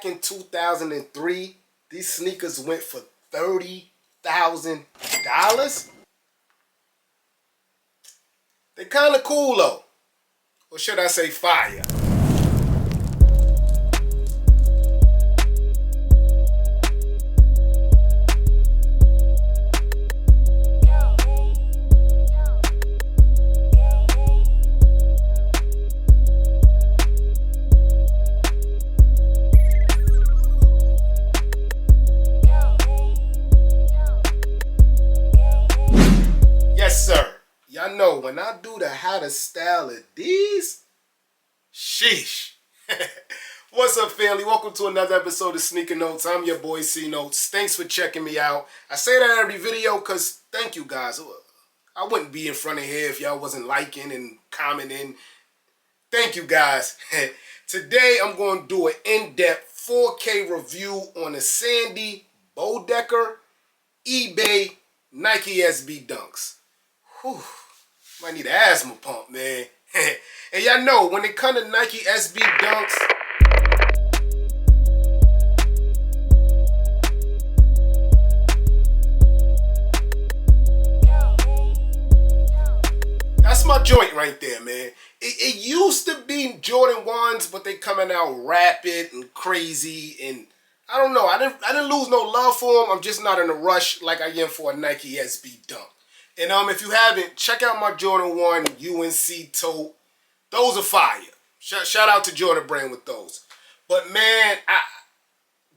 back in 2003, these sneakers went for $30,000. They kind of cool though. Or should I say fire? Yes, sir. Y'all know when I do the how to style of these, sheesh. What's up, family? Welcome to another episode of Sneaker Notes. I'm your boy C Notes. Thanks for checking me out. I say that every video because thank you guys. I wouldn't be in front of here if y'all wasn't liking and commenting. Thank you guys. Today I'm going to do an in-depth 4K review on the Sandy Bodecker eBay Nike SB Dunks. Whew. Might need an asthma pump, man. And y'all know, when it comes to Nike SB Dunks, that's my joint right there, man. It used to be Jordan 1s, but they coming out rapid and crazy, and I don't know. I didn't lose no love for them. I'm just not in a rush like I am for a Nike SB Dunk. And if you haven't, check out my Jordan 1 UNC tote. Those are fire. Shout out to Jordan Brand with those. But man,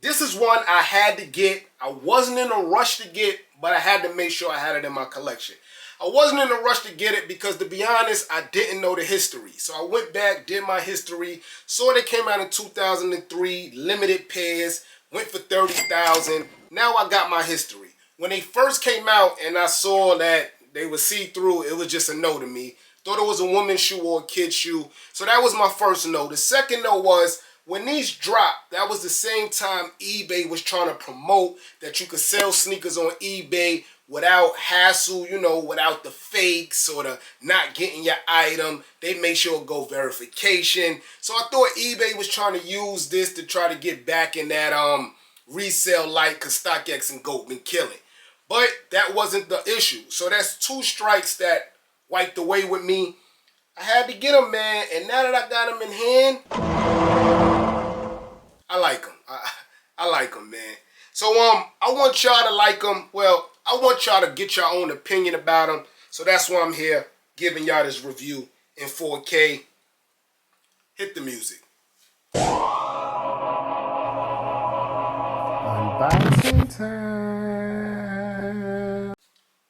this is one I had to get. I wasn't in a rush to get, but I had to make sure I had it in my collection. I wasn't in a rush to get it because, to be honest, I didn't know the history. So I went back, did my history, saw they came out in 2003, limited pairs, went for $30,000. Now I got my history. When they first came out and I saw that they were see-through, it was just a no to me. Thought it was a woman's shoe or a kid's shoe. So that was my first no. The second no was, when these dropped, that was the same time eBay was trying to promote that you could sell sneakers on eBay without hassle, you know, without the fakes or the not getting your item. They make sure it go verification. So I thought eBay was trying to use this to try to get back in that resale light because StockX and GOAT been killing. But that wasn't the issue. So that's two strikes that wiped away with me. I had to get them, man. And now that I got them in hand, I like them. I like them, man. So I want y'all to like them. Well, I want y'all to get your own opinion about them. So that's why I'm here giving y'all this review in 4K. Hit the music. Unboxing time.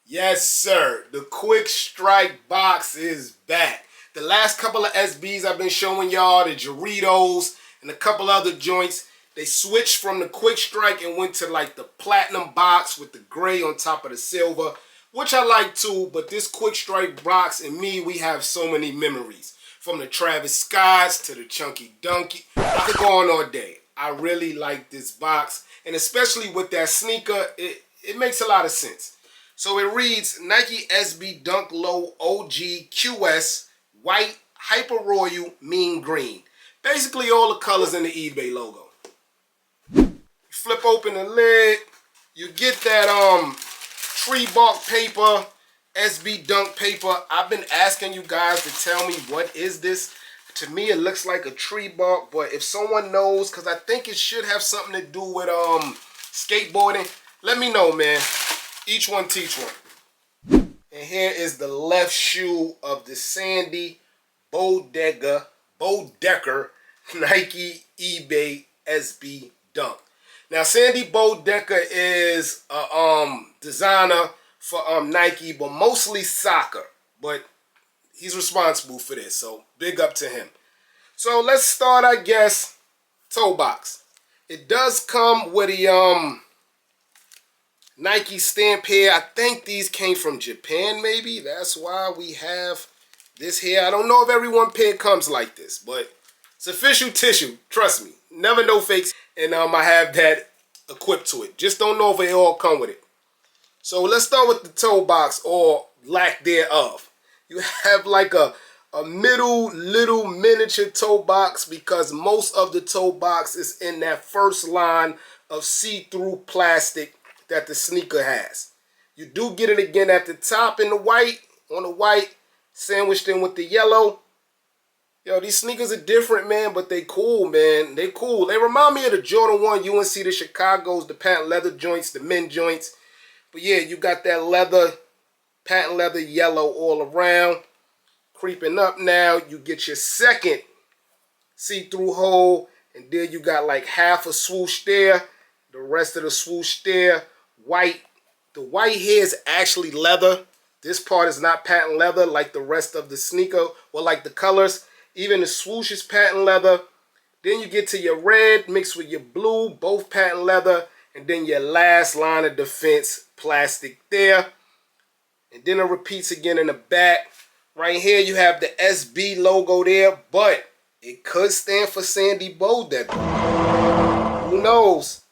Yes, sir. The Quick Strike box is back. The last couple of SBs I've been showing y'all, the Doritos and a couple other joints, they switched from the Quick Strike and went to like the platinum box with the gray on top of the silver, which I like too, but this Quick Strike box and me, we have so many memories. From the Travis Scotts to the Chunky Dunky. I could go on all day. I really like this box, and especially with that sneaker, it makes a lot of sense. So it reads Nike SB Dunk Low OG QS White Hyper Royal Mean Green. Basically all the colors in the eBay logo. You flip open the lid, you get that tree bark paper, SB Dunk paper. I've been asking you guys to tell me what is this. To me it looks like a tree bark, but if someone knows, because I think it should have something to do with skateboarding, let me know, man. Each one teach one. And here is the left shoe of the Sandy Bodecker Nike eBay SB Dunk. Now Sandy Bodecker is a designer for Nike, but mostly soccer. But he's responsible for this, so big up to him. So let's start, I guess, toe box. It does come with a Nike stamp here. I think these came from Japan, maybe. That's why we have this here. I don't know if every one pair comes like this, but it's official tissue. Trust me. Never no fakes. And I have that equipped to it. Just don't know if they all come with it. So let's start with the toe box, or lack thereof. You have like a a little miniature toe box because most of the toe box is in that first line of see-through plastic that the sneaker has. You do get it again at the top in the white, on the white, sandwiched in with the yellow. Yo, these sneakers are different, man, but they cool, man. They cool. They remind me of the Jordan 1 UNC, the Chicago's, the patent leather joints, the men joints. But yeah, you got that leather, patent leather yellow all around. Creeping up now, you get your second see-through hole, and there you got like half a swoosh there, the rest of the swoosh there, white. The white here is actually leather. This part is not patent leather like the rest of the sneaker, or like the colors. Even the swoosh is patent leather. Then you get to your red mixed with your blue, both patent leather, and then your last line of defense, plastic there. And then it repeats again in the back. Right here you have the SB logo there, but it could stand for Sandy Bodecker. Who knows?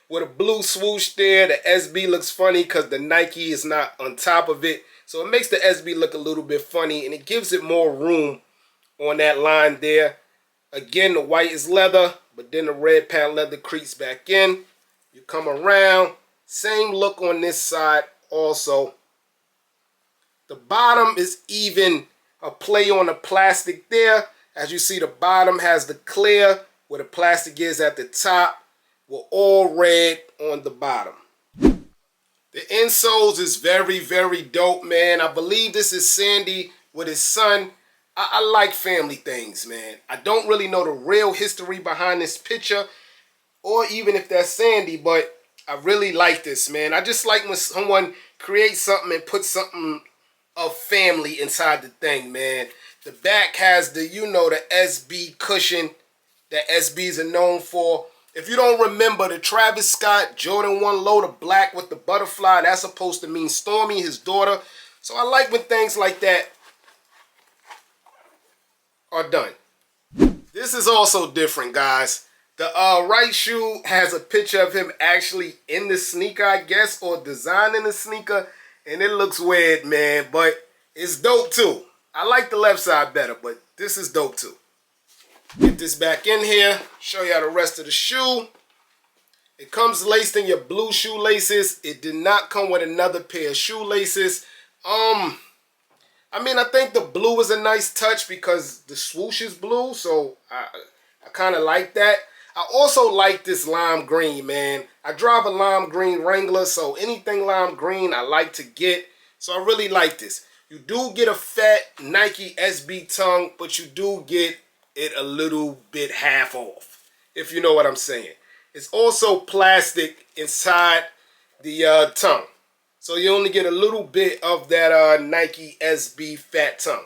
With a blue swoosh there, the SB looks funny because the Nike is not on top of it. So it makes the SB look a little bit funny, and it gives it more room on that line there. Again, the white is leather, but then the red patent leather creeps back in. You come around, same look on this side also. The bottom is even a play on the plastic there. As you see, the bottom has the clear where the plastic is at the top. We're all red on the bottom. The insoles is very, very dope, man. I believe this is Sandy with his son. I like family things, man. I don't really know the real history behind this picture, or even if that's Sandy, but I really like this, man. I just like when someone creates something and puts something of family inside the thing, man. The back has the, you know, the SB cushion that SBs are known for. If you don't remember, the Travis Scott Jordan 1 low, the black with the butterfly, that's supposed to mean Stormy, his daughter. So I like when things like that are done. This is also different, guys. The right shoe has a picture of him actually in the sneaker, I guess, or designing the sneaker. And it looks weird, man, but it's dope too. I like the left side better, but this is dope too. Get this back in here, show you how the rest of the shoe. It comes laced in your blue shoelaces. It did not come with another pair of shoelaces. I mean, I think the blue is a nice touch because the swoosh is blue, so I kind of like that. I also like this lime green, man. I drive a lime green Wrangler, so anything lime green I like to get. So I really like this. You do get a fat Nike SB tongue, but you do get it a little bit half off, if you know what I'm saying. It's also plastic inside the tongue. So you only get a little bit of that Nike SB fat tongue.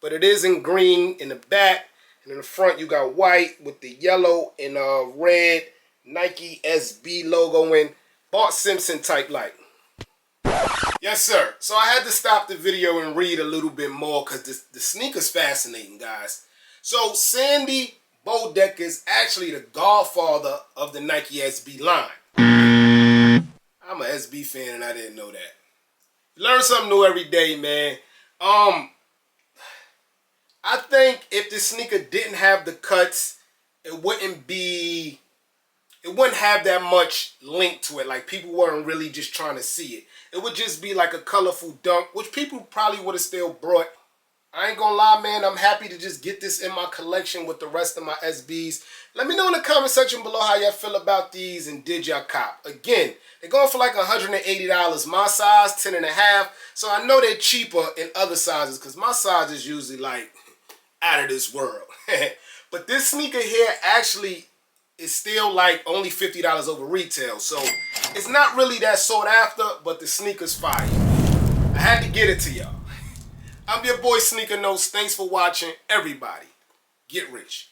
But it is in green in the back. And in the front you got white with the yellow and red Nike SB logo in. Bart Simpson type like. Yes, sir. So I had to stop the video and read a little bit more because the sneaker's fascinating, guys. So Sandy Bodecker is actually the godfather of the Nike SB line. I'm an SB fan and I didn't know that. Learn something new every day, man. I think if the sneaker didn't have the cuts, it wouldn't have that much link to it. Like, people weren't really just trying to see it. It would just be like a colorful dunk, which people probably would have still brought. I ain't gonna lie, man. I'm happy to just get this in my collection with the rest of my SBs. Let me know in the comment section below how y'all feel about these and did y'all cop. Again, they're going for like $180. My size, 10.5. So I know they're cheaper in other sizes because my size is usually like out of this world. But this sneaker here actually is still like only $50 over retail. So it's not really that sought after, but the sneaker's fire. I had to get it to y'all. I'm your boy Sneaker Notes. Thanks for watching. Everybody, get rich.